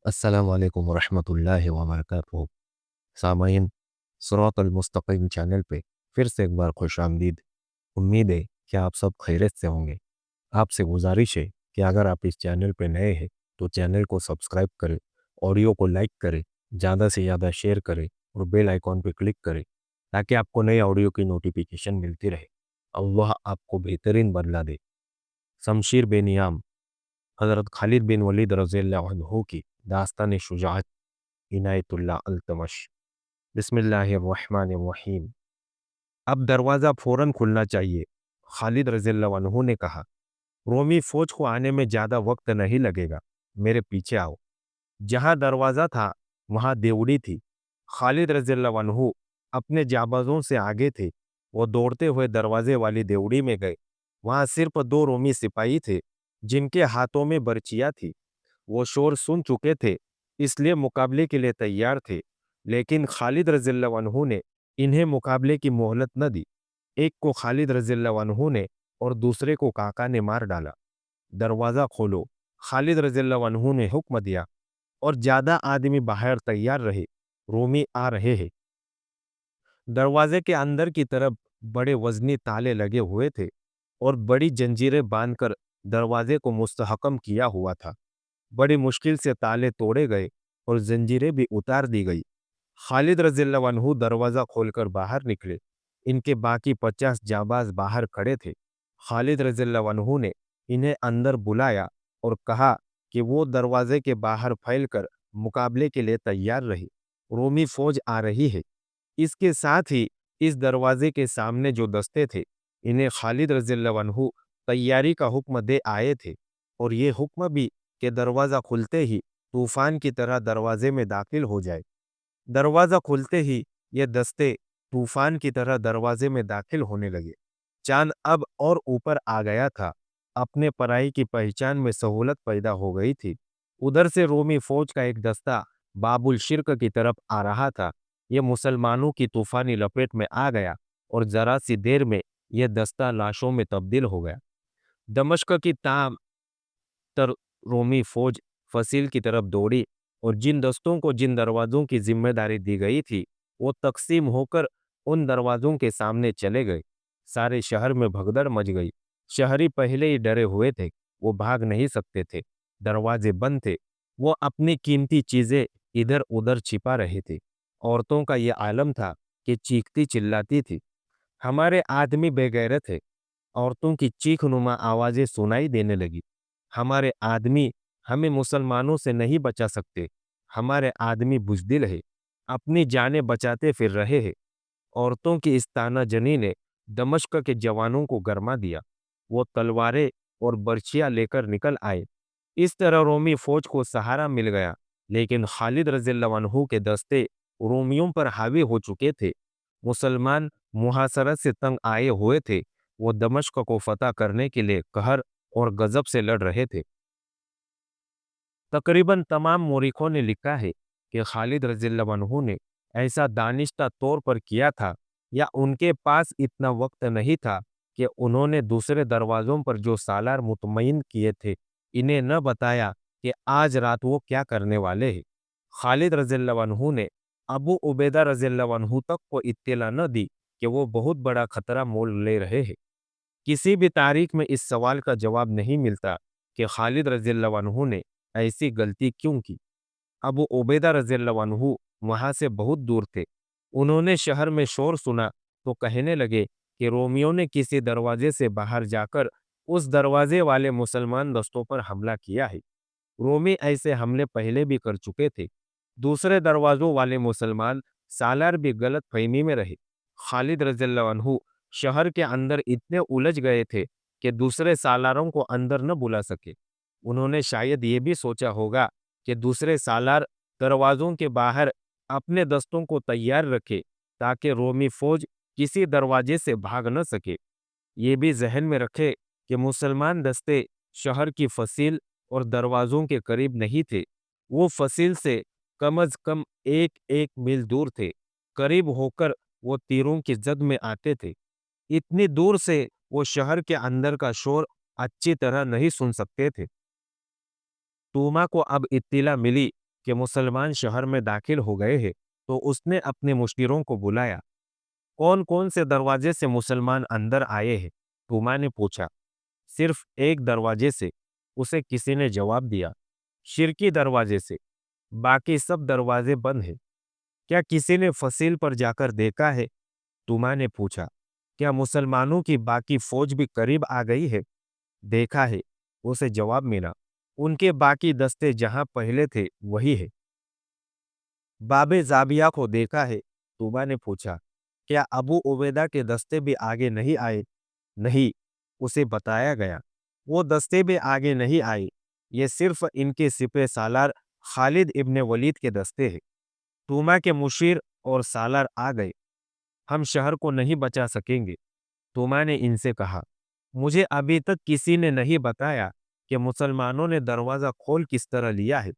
अस्सलाम वालेकुम वरहमतुल्लाहि वबरकातुहू। सामाईन, सिरात अल-मुस्तकीम चैनल पे फिर से एक बार खुश आमदीद। उम्मीद है कि आप सब खैरियत से होंगे। आपसे गुजारिश है कि अगर आप इस चैनल पे नए हैं तो चैनल को सब्सक्राइब करें, ऑडियो को लाइक करें, ज़्यादा से ज़्यादा शेयर करें और बेल आइकॉन पे क्लिक करें ताकि आपको नए ऑडियो की नोटिफिकेशन मिलती रहे। अल्लाह आपको बेहतरीन बदला दे। शमशीर बेनियाम हज़रत खालिद बिन वलीद रज़ियल्लाहु अन्हु की दास्तान शुजाअत इनायतुल्लाह अल्तमश। बिस्मिल्लाहिर्रहमानिर्रहीम। अब दरवाज़ा फ़ौरन खुलना चाहिए, खालिद रज़ियल्लाहु अन्हु ने कहा। रोमी फ़ौज को आने में ज़्यादा वक्त नहीं लगेगा, मेरे पीछे आओ। जहाँ दरवाज़ा था वहाँ देवड़ी थी। खालिद रज़ियल्लाहु अन्हु अपने जाबाजों से आगे थे। वो दौड़ते हुए दरवाजे वाली देवड़ी में गए। वहाँ सिर्फ दो रोमी सिपाही थे जिनके हाथों में बर्चियाँ थी। वो शोर सुन चुके थे, इसलिए मुकाबले के लिए तैयार थे। लेकिन खालिद रज़ियल्लाहु अन्हु ने इन्हें मुकाबले की मोहलत न दी। एक को खालिद रज़ियल्लाहु अन्हु ने और दूसरे को काका ने मार डाला। दरवाज़ा खोलो, खालिद रज़ियल्लाहु अन्हु ने हुक्म दिया और ज़्यादा आदमी बाहर तैयार रहे। रोमी आ रहे हैं। दरवाजे के अंदर की तरफ बड़े वजनी ताले लगे हुए थे और बड़ी जंजीरें बांधकर दरवाजे को मुस्तहकम किया हुआ था। बड़ी मुश्किल से ताले तोड़े गए और जंजीरें भी उतार दी गई। खालिद रज़ियल्लाहु अन्हु दरवाज़ा खोलकर बाहर निकले। इनके बाकी 50 जाबाज बाहर खड़े थे। खालिद रज़ियल्लाहु अन्हु ने इन्हें अंदर बुलाया और कहा कि वो दरवाजे के बाहर फैलकर मुकाबले के लिए तैयार रहे। रोमी फौज आ रही है। इसके साथ ही इस दरवाजे के सामने जो दस्ते थे, इन्हें खालिद रज़ियल्लाहु अन्हु तैयारी का हुक्म दे आए थे और ये हुक्म भी कि दरवाज़ा खुलते ही तूफान की तरह दरवाजे में दाखिल हो जाए। दरवाज़ा खुलते ही ये दस्ते तूफान की तरह दरवाजे में दाखिल होने लगे। चांद अब और ऊपर आ गया था। अपने पराई की पहचान में सहूलत पैदा हो गई थी। उधर से रोमी फौज का एक दस्ता बाबुल शिर्क की तरफ आ रहा था। ये मुसलमानों की तूफानी लपेट में आ गया और जरा सी देर में यह दस्ता लाशों में तब्दील हो गया। दमश्क की ताम तर रोमी फौज फसील की तरफ दौड़ी और जिन दस्तों को जिन दरवाजों की जिम्मेदारी दी गई थी, वो तकसीम होकर उन दरवाजों के सामने चले गए। सारे शहर में भगदड़ मच गई। शहरी पहले ही डरे हुए थे, वो भाग नहीं सकते थे। दरवाजे बंद थे। वो अपनी कीमती चीजें इधर उधर छिपा रहे थे। औरतों का ये आलम था कि चीखती चिल्लाती थी। हमारे आदमी बेगैरत है। औरतों की चीख-नुमा आवाज़ें सुनाई देने लगी। हमारे आदमी हमें मुसलमानों से नहीं बचा सकते। हमारे आदमी बुज़दिल है, अपनी जानें बचाते फिर रहे हैं। औरतों की इस ताना-जनी ने दमिश्क के जवानों को गरमा दिया। वो तलवारें और बर्छियाँ लेकर निकल आए। इस तरह रोमी फ़ौज को सहारा मिल गया, लेकिन खालिद रज़ियल्लाहु अन्हु के दस्ते रोमियों पर हावी हो चुके थे। मुसलमान मुहासरत से तंग आए हुए थे। वो दमिश्क को फतह करने के लिए कहर और गजब से लड़ रहे थे। तकरीबन तमाम मौरिखों ने लिखा है कि खालिद रज़ियल्लाहु अन्हु ने ऐसा दानिश्ता तौर पर किया था या उनके पास इतना वक्त नहीं था कि उन्होंने दूसरे दरवाज़ों पर जो सालार मुतमईन किए थे, इन्हें न बताया कि आज रात वो क्या करने वाले हैं। खालिद रज़ियल्लाहु अन्हु ने अबू उबैदा रज़ियल्लाहु अन्हु तक को इत्तला न दी कि वो बहुत बड़ा खतरा मोल ले रहे हैं। किसी भी तारीख में इस सवाल का जवाब नहीं मिलता कि खालिद रज़ियल्लाहु अन्हु ने ऐसी गलती क्यों की। अबू उबैदा रज़ियल्लाहु अन्हु वहां से बहुत दूर थे। उन्होंने शहर में शोर सुना तो कहने लगे कि रोमियों ने किसी दरवाजे से बाहर जाकर उस दरवाजे वाले मुसलमान दस्तों पर हमला किया है। रोमी ऐसे हमले पहले भी कर चुके थे। दूसरे दरवाजों वाले मुसलमान सालार भी गलत फहमी में रहे। खालिद रज़ियल्लाहु अन्हु शहर के अंदर इतने उलझ गए थे कि दूसरे सालारों को अंदर न बुला सके। उन्होंने शायद ये भी सोचा होगा कि दूसरे सालार दरवाजों के बाहर अपने दस्तों को तैयार रखे ताकि रोमी फौज किसी दरवाजे से भाग न सके। ये भी जहन में रखे कि मुसलमान दस्ते शहर की फसील और दरवाजों के करीब नहीं थे। वो फसील से कम अज कम एक एक मील दूर थे। करीब होकर वो तीरों की जद में आते थे। इतनी दूर से वो शहर के अंदर का शोर अच्छी तरह नहीं सुन सकते थे। तूमा को अब इत्तिला मिली کہ मुसलमान शहर में दाखिल हो गए हैं, तो उसने अपने मुशीरों को बुलाया। कौन कौन से दरवाजे से मुसलमान अंदर आए हैं? तुमा ने पूछा। सिर्फ एक दरवाजे से, उसे किसी ने जवाब दिया। शिरकी दरवाजे से, बाकी सब दरवाजे बंद हैं। क्या किसी ने फसील पर जाकर देखा है? तुमा ने पूछा। क्या मुसलमानों की बाकी फौज भी करीब आ गई है? देखा है, उसे जवाब मिला। उनके बाकी दस्ते जहां पहले थे वही है। बाबे जाबिया को देखा है? तुबा ने पूछा। क्या अबू उबैदा के दस्ते भी आगे नहीं आए? नहीं, उसे बताया गया। वो दस्ते भी आगे नहीं आए। ये सिर्फ इनके सिपह सालार खालिद इब्ने वलीद के दस्ते हैं। तुमा के मुशीर और सालार आ गए। हम शहर को नहीं बचा सकेंगे, तुमा ने इनसे कहा। मुझे अभी तक किसी ने नहीं बताया कि मुसलमानों ने दरवाजा खोल किस तरह लिया है।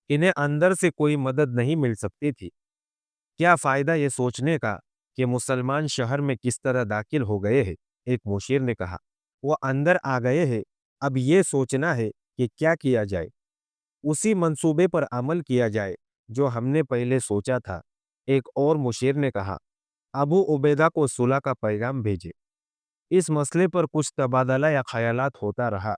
इन्हें अंदर से कोई मदद नहीं मिल सकती थी। क्या फायदा ये सोचने का कि मुसलमान शहर में किस तरह दाखिल हो गए हैं? एक मुशीर ने कहा। वो अंदर आ गए हैं, अब ये सोचना है कि क्या किया जाए। उसी मंसूबे पर अमल किया जाए जो हमने पहले सोचा था। एक और मुशीर ने कहा। अबू उबैदा को सुलह का पैगाम भेजे। इस मसले पर कुछ तबादला या ख्यालात होता रहा।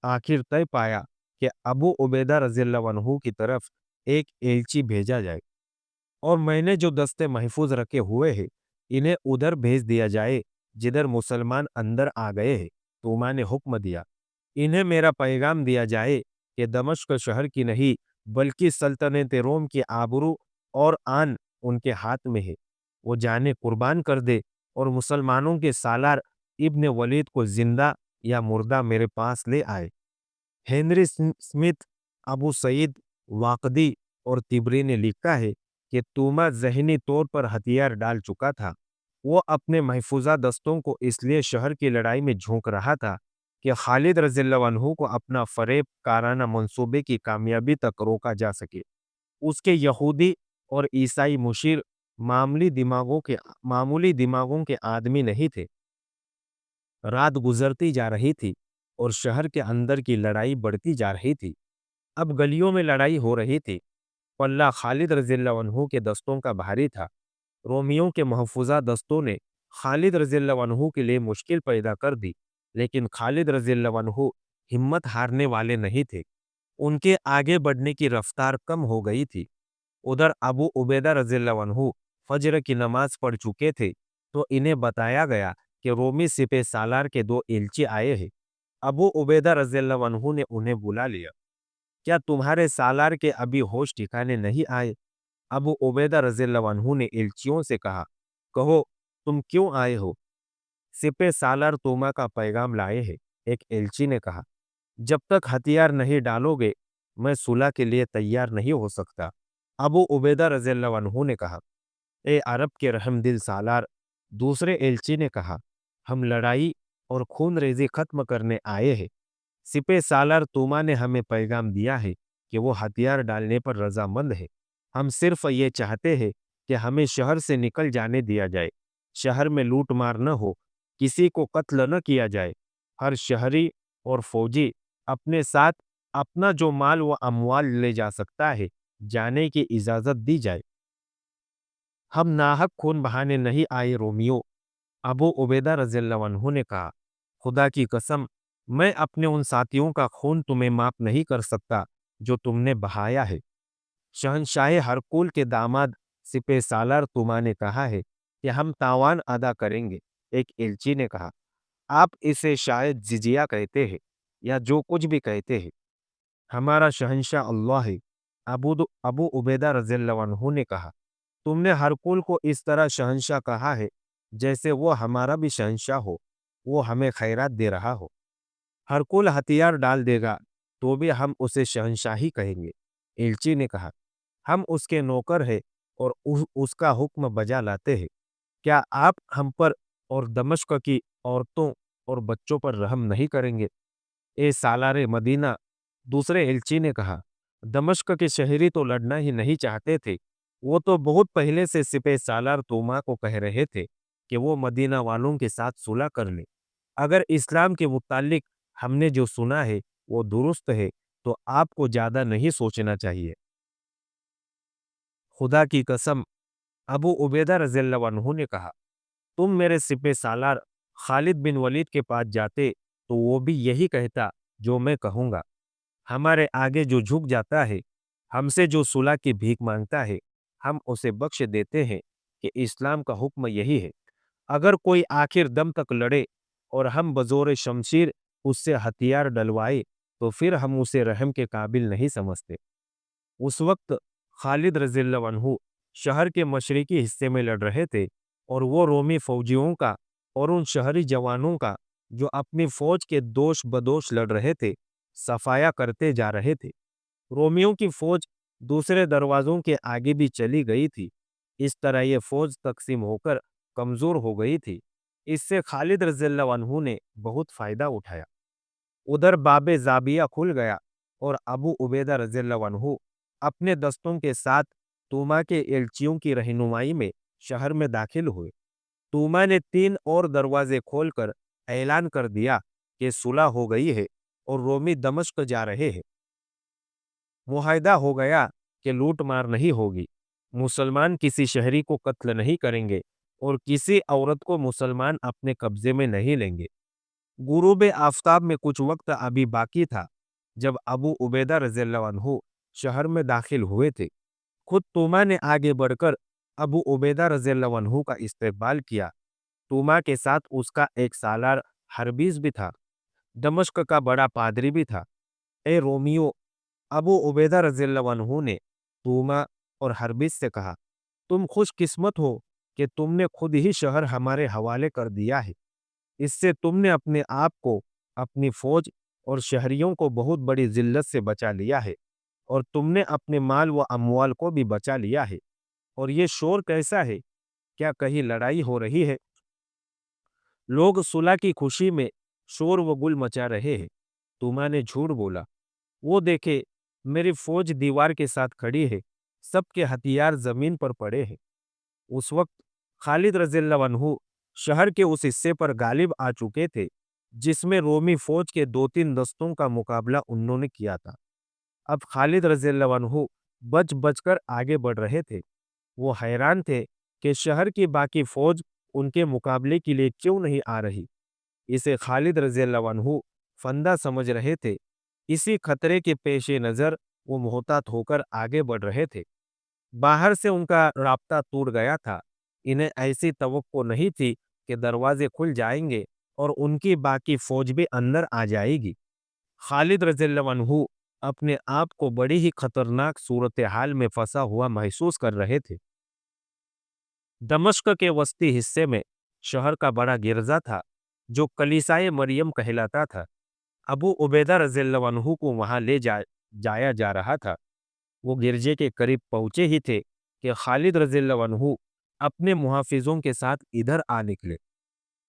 आखिर तय पाया कि अबू उबैदा रज़ियल्लाहु अन्हु की तरफ एक एलची भेजा जाए और मैंने जो दस्ते महफूज रखे हुए हैं, इन्हें उधर भेज दिया जाए जिधर मुसलमान अंदर आ गए हैं। तूमा ने हुक्म दिया। इन्हें मेरा पैगाम दिया जाए कि दमिश्क शहर की नहीं, बल्कि सल्तनत रोम की आबरू और आन उनके हाथ में है। वो जाने कुर्बान कर दे और मुसलमानों के सालार इब्ने वलीद को जिंदा या मुर्दा मेरे पास ले आए। Henry Smith, Abu Saeed Waqidi और तिबरी ने लिखा है कि तूमा ज़हनी तौर पर हथियार डाल चुका था। वो अपने महफूजा दस्तों को इसलिए शहर की लड़ाई में झोंक रहा था कि खालिद रज़ियल्लाहु अन्हु को अपना फरेब काराना मंसूबे की कामयाबी तक रोका जा सके। उसके यहूदी और ईसाई मुशीर मामूली दिमागों के आदमी नहीं थे। रात गुजरती जा रही थी और शहर के अंदर की लड़ाई बढ़ती जा रही थी। अब गलियों में लड़ाई हो रही थी। पल्ला खालिद रज़ियल्लाहु अन्हु के दस्तों का भारी था। रोमियों के महफूजा दस्तों ने खालिद रज़ियल्लाहु अन्हु के लिए मुश्किल पैदा कर दी, लेकिन खालिद रज़ियल्लाहु अन्हु हिम्मत हारने वाले नहीं थे। उनके आगे बढ़ने की रफ्तार कम हो गई थी। उधर अबू उबैदा रज़ियल्लाहु अन्हु फज्र की नमाज पढ़ चुके थे, तो इन्हें बताया गया कि रोमी सिपह सालार के दो एलची आए हैं। अबू उबैदा रज़ियल्लाहु अन्हु ने उन्हें बुला लिया। क्या तुम्हारे सालार के अभी होश ठिकाने नहीं आए? अबू उबैदा रज़ियल्लाहु अन्हु ने एलचियों से कहा, कहो तुम क्यों आए हो? सिपह सालार तोमा का पैगाम लाए हैं। एक एलची ने कहा, जब तक हथियार नहीं डालोगे, मैं सुलह के लिए तैयार नहीं हो सकता। अबू उबैदा रज़ियल्लाहु अन्हु ने कहा, ए अरब के रहमदिल सालार। दूसरे एलची ने कहा, हम लड़ाई और खून रेजी खत्म करने आए हैं। सिपह सालार तूमा ने हमें पैगाम दिया है कि वो हथियार डालने पर रजामंद है। हम सिर्फ ये चाहते हैं कि हमें शहर से निकल जाने दिया जाए। शहर में लूट मार न हो, किसी को कत्ल न किया जाए। हर शहरी और फौजी अपने साथ अपना जो माल व अमवाल ले जा सकता है, जाने की इजाजत दी जाए। हम नाहक खून बहाने नहीं आए रोमियो। अबू उबैदा रज़ियल्लाहु अन्हु ने कहा, खुदा की कसम, मैं अपने उन साथियों का खून तुम्हें माफ नहीं कर सकता जो तुमने बहाया है। शहंशाह हरकुल के दामाद सिपह सालार तुमा ने कहा है कि हम तावान अदा करेंगे। एक एलची ने कहा, आप इसे शायद जिजिया कहते हैं या जो कुछ भी कहते हैं। हमारा शहंशाह अल्लाह है। अबू उबैदा रज़ियल्लाहु अन्हु ने कहा, तुमने हरकुल को इस तरह शहंशाह कहा है जैसे वो हमारा भी शहंशाह हो, वो हमें खैरात दे रहा हो। हरकुल हथियार डाल देगा तो भी हम उसे शहंशाही कहेंगे। एलची ने कहा, हम उसके नौकर हैं और उसका हुक्म बजा लाते हैं। क्या आप हम पर और दमिश्क की औरतों और बच्चों पर रहम नहीं करेंगे? ए सालारे मदीना, दूसरे एलची ने कहा, दमिश्क के शहरी तो लड़ना ही नहीं चाहते थे। वो तो बहुत पहले से सिपह सालार तोमा को कह रहे थे कि वो मदीना वालों के साथ सुलह कर ले। अगर इस्लाम के मुतालिक हमने जो सुना है वो दुरुस्त है, तो आपको ज्यादा नहीं सोचना चाहिए। खुदा की कसम, अबू उबैदा रज़ियल्लाहु अन्हु ने कहा, तुम मेरे सिपह सालार खालिद बिन वलीद के पास जाते तो वो भी यही कहता जो मैं कहूँगा। हमारे आगे जो झुक जाता है, हमसे जो सुलह की भीख मांगता है, हम उसे बख्श देते हैं कि इस्लाम का हुक्म यही है। अगर कोई आखिर दम तक लड़े और हम बज़ोर शमशीर उससे हथियार डलवाए, तो फिर हम उसे रहम के काबिल नहीं समझते। उस वक्त खालिद रज़ियल्लाहु अन्हु शहर के मशरिकी हिस्से में लड़ रहे थे और वो रोमी फौजियों का और उन शहरी जवानों का जो अपनी फौज के दोष बदोश लड़ रहे थे, सफाया करते जा रहे थे। रोमियों की फौज दूसरे दरवाजों के आगे भी चली गई थी। इस तरह ये फौज तकसीम होकर कमजोर हो गई थी। इससे खालिद रज़ियल्लाहु अन्हु ने बहुत फायदा उठाया। उधर बाबे जाबिया खुल गया और अबू उबैदा रज़ियल्लाहु अन्हु अपने दस्तों के साथ तूमा के एलचियों की रहनुमाई में शहर में दाखिल हुए। तूमा ने 3 और दरवाजे खोलकर ऐलान कर दिया कि सुलह हो गई है और रोमी दमिश्क जा रहे हैं। मुआहदा हो गया कि लूट मार नहीं होगी, मुसलमान किसी शहरी को कत्ल नहीं करेंगे और किसी औरत को मुसलमान अपने कब्जे में नहीं लेंगे। गुरूब आफताब में कुछ वक्त अभी बाकी था जब अबू उबैदा रज़ियल्लाहु अन्हु शहर में दाखिल हुए थे। खुद तूमा ने आगे बढ़कर अबू उबैदा रज़ियल्लाहु अन्हु का इस्तकबाल किया। तूमा के साथ उसका एक सालार हरबीज भी था, दमिश्क का बड़ा पादरी भी था। ए रोमियो, अबू उबैदा रज़ियल्लाहु अन्हु ने तूमा और हरबीज से कहा, तुम खुशकिस्मत हो कि तुमने खुद ही शहर हमारे हवाले कर दिया है। इससे तुमने अपने आप को, अपनी फौज और शहरियों को बहुत बड़ी जिल्लत से बचा लिया है और तुमने अपने माल व अमवाल को भी बचा लिया है। और ये शोर कैसा है? क्या कहीं लड़ाई हो रही है? लोग सुलह की खुशी में शोर व गुल मचा रहे हैं। तूमा ने झूठ बोला। वो देखे, मेरी फौज दीवार के साथ खड़ी है, सबके हथियार जमीन पर पड़े हैं। उस वक्त खालिद रज़ियल्लाहु अन्हु शहर के उस हिस्से पर गालिब आ चुके थे जिसमें रोमी फौज के 2-3 दस्तों का मुकाबला उन्होंने किया था। अब खालिद रज़ियल्लाहु अन्हु बच बचकर आगे बढ़ रहे थे। वो हैरान थे कि शहर की बाकी फौज उनके मुकाबले के लिए क्यों नहीं आ रही। इसे खालिद रज़ियल्लाहु अन्हु फंदा समझ रहे थे। इसी खतरे के पेश नज़र वो मोहतात होकर आगे बढ़ रहे थे। बाहर से उनका राब्ता टूट गया था। इन्हें ऐसी तवक्को नहीं थी कि दरवाजे खुल जाएंगे और उनकी बाकी फौज भी अंदर आ जाएगी। खालिद रज़ियल्लाहु अन्हु अपने आप को बड़ी ही खतरनाक सूरत हाल में फंसा हुआ महसूस कर रहे थे। दमिश्क के वस्ती हिस्से में शहर का बड़ा गिरजा था जो कलीसाए मरियम कहलाता था। अबू उबैदा रज़ियल्लाहु अन्हु को वहां जाया जा रहा था। वो गिरजे के करीब पहुंचे ही थे कि खालिद रज़ियल्लाहु अन्हु अपने मुहाफिजों के साथ इधर आ निकले।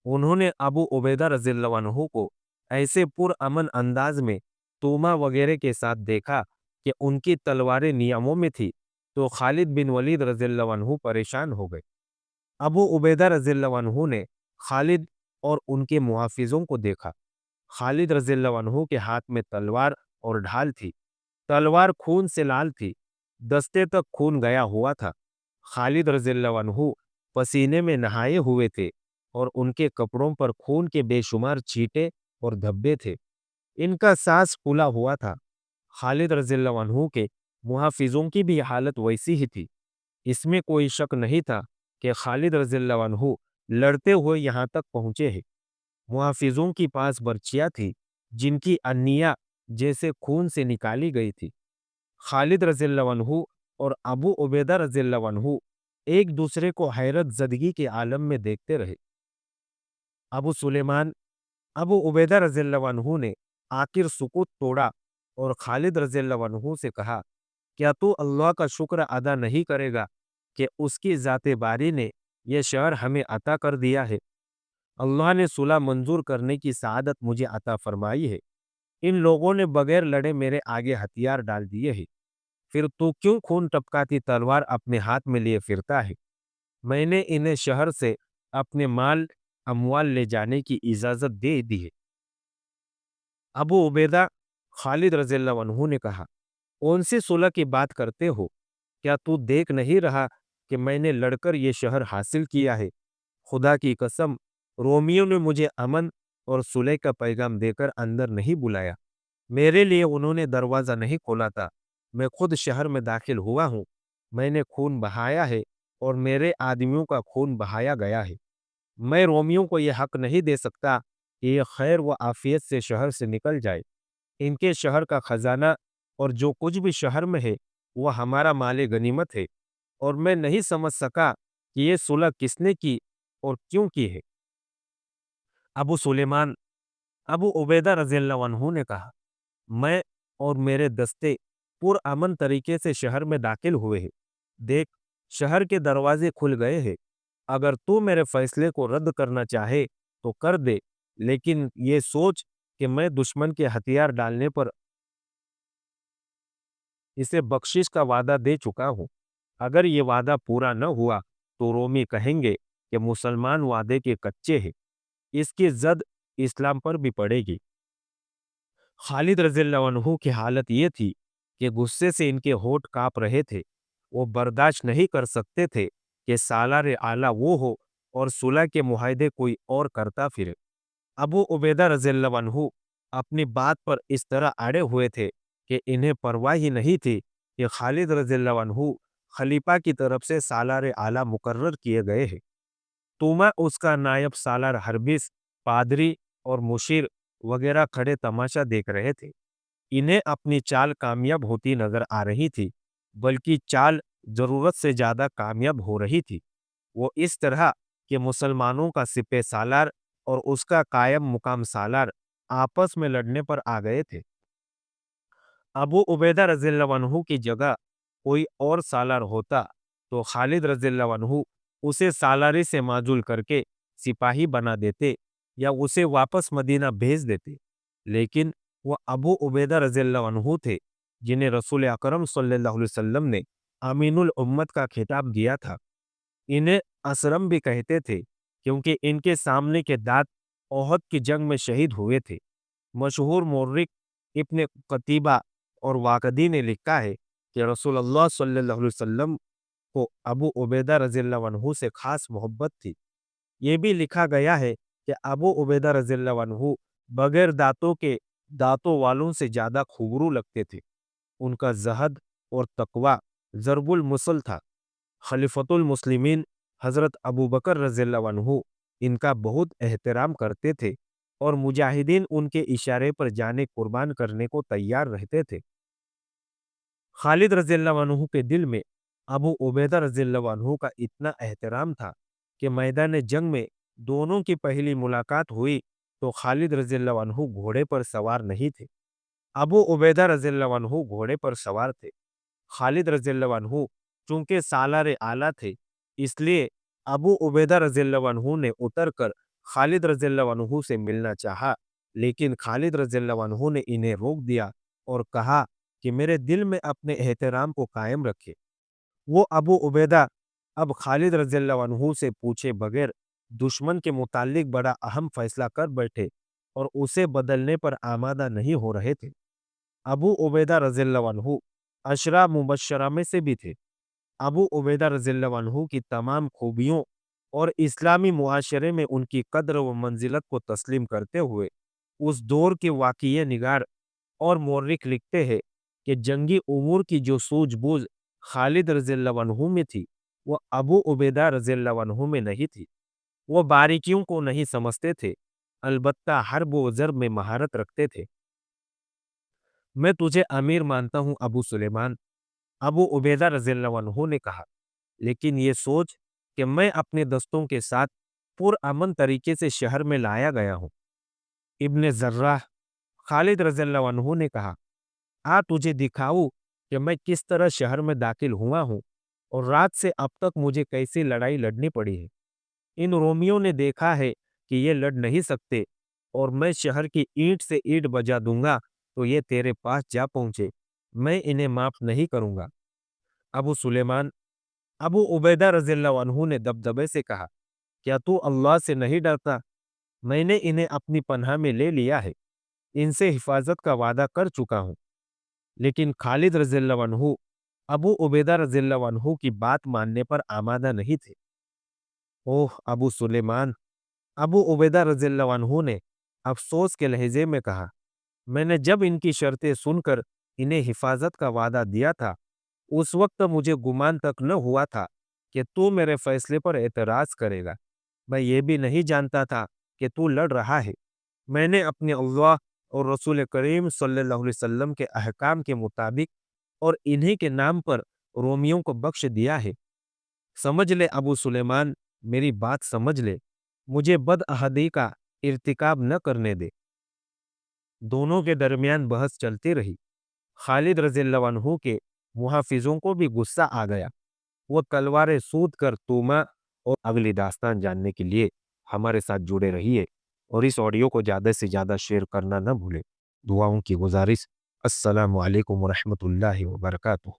उन्होंने अबू उबैदा रज़ियल्लाहु अन्हु को ऐसे पुरअमन अंदाज में तूमा वगैरह के साथ देखा कि उनकी तलवारें नियमों में थी, तो खालिद बिन वलीद रज़ियल्लाहु अन्हु परेशान हो गए। अबू उबैदा रज़ियल्लाहु अन्हु ने खालिद और उनके मुहाफिजों को देखा। खालिद रज़ियल्लाहु अन्हु के हाथ में तलवार और ढाल थी। तलवार खून से लाल थी, दस्ते तक खून गया हुआ था। खालिद रज़ियल्लाहु अन्हु पसीने में नहाए हुए थे और उनके कपड़ों पर खून के बेशुमार छींटे और धब्बे थे। इनका सांस फूला हुआ था। खालिद रज़ियल्लाहु अन्हु के मुहाफिजों की भी हालत वैसी ही थी। इसमें कोई शक नहीं था कि खालिद रज़ियल्लाहु अन्हु लड़ते हुए यहाँ तक पहुँचे हैं। मुहाफिजों के पास बर्चियाँ थी जिनकी अन्नियाँ जैसे खून से निकाली गई थी। खालिद रज़ियल्लाहु अन्हु और अबू उबैदा रज़ियल्लाहु अन्हु एक दूसरे को हैरत ज़दगी के आलम में देखते रहे। अबू सुलेमान, अबू उबैदा रज़ियल्लाहु अन्हु ने आखिर सुकूत तोड़ा और खालिद रज़ियल्लाहु अन्हु से कहा, क्या तू अल्लाह का शुक्र अदा नहीं करेगा कि उसकी ज़ाते बारी ने यह शहर हमें अता कर दिया है। अल्लाह ने सुलह मंजूर करने की सआदत मुझे अता फरमाई है। इन लोगों ने बगैर लड़े मेरे आगे हथियार डाल दिए हैं। फिर तू क्यों खून टपकाती तलवार अपने हाथ में लिए फिरता है? मैंने इन्हें शहर से अपने माल अमवाल ले जाने की इजाजत दे दी है। अबू उबैदा खालिद रज़ियल्लाहु अन्हु ने कहा, कौन सी सुलह की बात करते हो? کیا تو دیکھ نہیں رہا کہ میں نے لڑ کر یہ شہر حاصل کیا ہے؟ خدا کی قسم، رومیوں نے مجھے امن اور صلح کا پیغام دے کر اندر نہیں بلایا۔ میرے لیے انہوں نے دروازہ نہیں کھولا تھا، میں خود شہر میں داخل ہوا ہوں۔ میں نے خون بہایا ہے اور میرے آدمیوں کا خون بہایا گیا ہے۔ میں رومیوں کو یہ حق نہیں دے سکتا کہ یہ خیر و عافیت سے شہر سے نکل جائے۔ ان کے شہر کا خزانہ اور جو کچھ بھی شہر میں ہے وہ ہمارا مال غنیمت ہے، اور میں نہیں سمجھ سکا کہ یہ صلح کس نے کی اور کیوں کی ہے۔ ابو سلیمان ابو عبیدہ رضی اللہ عنہ نے کہا، میں اور میرے دستے پرامن طریقے سے شہر میں داخل ہوئے ہیں۔ دیکھ، شہر کے دروازے کھل گئے ہیں۔ اگر تو میرے فیصلے کو رد کرنا چاہے تو کر دے، لیکن یہ سوچ کہ میں دشمن کے ہتھیار ڈالنے پر اسے بخشش کا وعدہ دے چکا ہوں۔ اگر یہ وعدہ پورا نہ ہوا تو رومی کہیں گے کہ مسلمان وعدے کے کچے ہیں۔ اس کی زد اسلام پر بھی پڑے گی۔ خالد رضی اللہ عنہ کی حالت یہ تھی کہ غصے سے ان کے ہونٹ کانپ رہے تھے۔ وہ برداشت نہیں کر سکتے تھے کہ سالار اعلیٰ وہ ہو اور صلح کے معاہدے کوئی اور کرتا پھرے۔ ابو عبیدہ رضی اللہ عنہ اپنی بات پر اس طرح اڑے ہوئے تھے کہ انہیں پرواہ ہی نہیں تھی کہ خالد رضی اللہ عنہ خلیفہ کی طرف سے سالار اعلیٰ مقرر کیے گئے ہیں۔ توما اس کا نائب سالار حربیس، پادری اور مشیر وغیرہ کھڑے تماشا دیکھ رہے تھے۔ انہیں اپنی چال کامیاب ہوتی نظر آ رہی تھی، بلکہ چال ضرورت سے زیادہ کامیاب ہو رہی تھی۔ وہ اس طرح کہ مسلمانوں کا سپہ سالار اور اس کا قائم مقام سالار آپس میں لڑنے پر آ گئے تھے۔ ابو عبیدہ رضی اللہ عنہ کی جگہ کوئی اور سالار ہوتا تو خالد رضی اللہ عنہ اسے سالاری سے معزول کر کے سپاہی بنا دیتے یا اسے واپس مدینہ بھیج دیتے، لیکن وہ ابو عبیدہ رضی اللہ عنہ تھے جنہیں رسول اکرم صلی اللہ علیہ وسلم نے امین الامت کا خطاب دیا تھا۔ انہیں اسرم بھی کہتے تھے کیونکہ ان کے سامنے کے دانت احد کی جنگ میں شہید ہوئے تھے۔ مشہور مورخ ابن قتیبہ اور واقدی نے لکھا ہے کہ رسول اللہ صلی اللہ علیہ وسلم کو ابو عبیدہ رضی اللہ عنہ سے خاص محبت تھی۔ یہ بھی لکھا گیا ہے کہ ابو عبیدہ رضی اللہ عنہ بغیر دانتوں کے دانتوں والوں سے زیادہ خوبرو لگتے تھے۔ ان کا زہد اور تقوی ضرب المثل تھا۔ خلیفۃ المسلمین حضرت ابو بکر رضی اللہ عنہ ان کا بہت احترام کرتے تھے اور مجاہدین ان کے اشارے پر جانے قربان کرنے کو تیار رہتے تھے۔ خالد رضی اللہ عنہ کے دل میں ابو عبیدہ رضی اللہ عنہ کا اتنا احترام تھا کہ میدان جنگ میں دونوں کی پہلی ملاقات ہوئی تو خالد رضی اللہ عنہ گھوڑے پر سوار نہیں تھے، ابو عبیدہ رضی اللہ عنہ گھوڑے پر سوار تھے۔ خالد رضی اللہ عنہ چونکہ سالار اعلیٰ تھے، اس لیے ابو عبیدہ رضی اللہ عنہ نے اتر کر خالد رضی اللہ عنہ سے ملنا چاہا، لیکن خالد رضی اللہ عنہ نے انہیں روک دیا اور کہا کہ میرے دل میں اپنے احترام کو قائم رکھے۔ وہ ابو عبیدہ اب خالد رضی اللہ عنہ سے پوچھے بغیر دشمن کے متعلق بڑا اہم فیصلہ کر بیٹھے اور اسے بدلنے پر آمادہ نہیں ہو رہے تھے۔ ابو عبیدہ رضی اللہ عنہ عشرہ مبشرہ میں سے بھی تھے۔ ابو عبیدہ رضی اللہ عنہ کی تمام خوبیوں اور اسلامی معاشرے میں ان کی قدر و منزلت کو تسلیم کرتے ہوئے اس دور کے واقعہ نگار اور مورخ لکھتے ہیں کہ جنگی امور کی جو سوجھ بوجھ خالد رضی اللہ عنہ میں تھی وہ ابو عبیدہ رضی اللہ عنہ میں نہیں تھی۔ وہ باریکیوں کو نہیں سمجھتے تھے، البتہ حرب و ضرب میں مہارت رکھتے تھے۔ میں تجھے امیر مانتا ہوں ابو سلیمان، ابو عبیدہ رضی اللہ عنہ نے کہا، لیکن یہ سوچ کہ میں اپنے دستوں کے ساتھ پرامن طریقے سے شہر میں لایا گیا ہوں۔ ابن زراح خالد رضی اللہ عنہ نے کہا، تجھے دکھاؤں کہ میں کس طرح شہر میں داخل ہوا ہوں اور رات سے اب تک مجھے کیسی لڑائی لڑنی پڑی ہے۔ ان رومیوں نے دیکھا ہے کہ یہ لڑ نہیں سکتے اور میں شہر کی اینٹ سے اینٹ بجا دوں گا تو یہ تیرے پاس جا پہنچے، میں انہیں معاف نہیں کروں گا۔ ابو سلیمان ابو عبیدہ رضی اللہ عنہ نے دبدبے سے کہا، کیا تو اللہ سے نہیں ڈرتا؟ میں نے انہیں اپنی پناہ میں لے لیا ہے، ان سے حفاظت کا وعدہ کر چکا ہوں۔ لیکن خالد رضی اللہ عنہ अबू उबैदा रज़ियल्लाहु अन्हु की बात मानने पर आमादा नहीं थे। ओह अबू सुलेमान! अबू उबैदा रज़ियल्लाहु अन्हु ने अफ़सोस के लहजे में कहा, मैंने जब इनकी शर्तें सुनकर इन्हें हिफाज़त का वादा दिया था, उस वक़्त मुझे गुमान तक न हुआ था कि तू मेरे फ़ैसले पर एतराज़ करेगा। मैं ये भी नहीं जानता था कि तू लड़ रहा है। मैंने अपने अल्लाह और रसूल करीम सल्लल्लाहु अलैहि वसल्लम के अहकाम के मुताबिक और इन्हीं के नाम पर रोमियों को बख्श दिया है। समझ ले अबू सुलेमान, मेरी बात समझ ले, मुझे बदअहदी का इर्तिकाब न करने दे। दोनों के दरमियान बहस चलती रही। खालिद रज़ियल्लाहु अन्हु के मुहाफिजों को भी गुस्सा आ गया। वो तलवारें सूद कर तूमा और अगली दास्तान जानने के लिए हमारे साथ जुड़े रहिए और इस ऑडियो को ज़्यादा से ज़्यादा शेयर करना न भूलें। दुआओं की गुजारिश। अस्सलामु अलैकुम व रहमतुल्लाहि व बरकातुहू।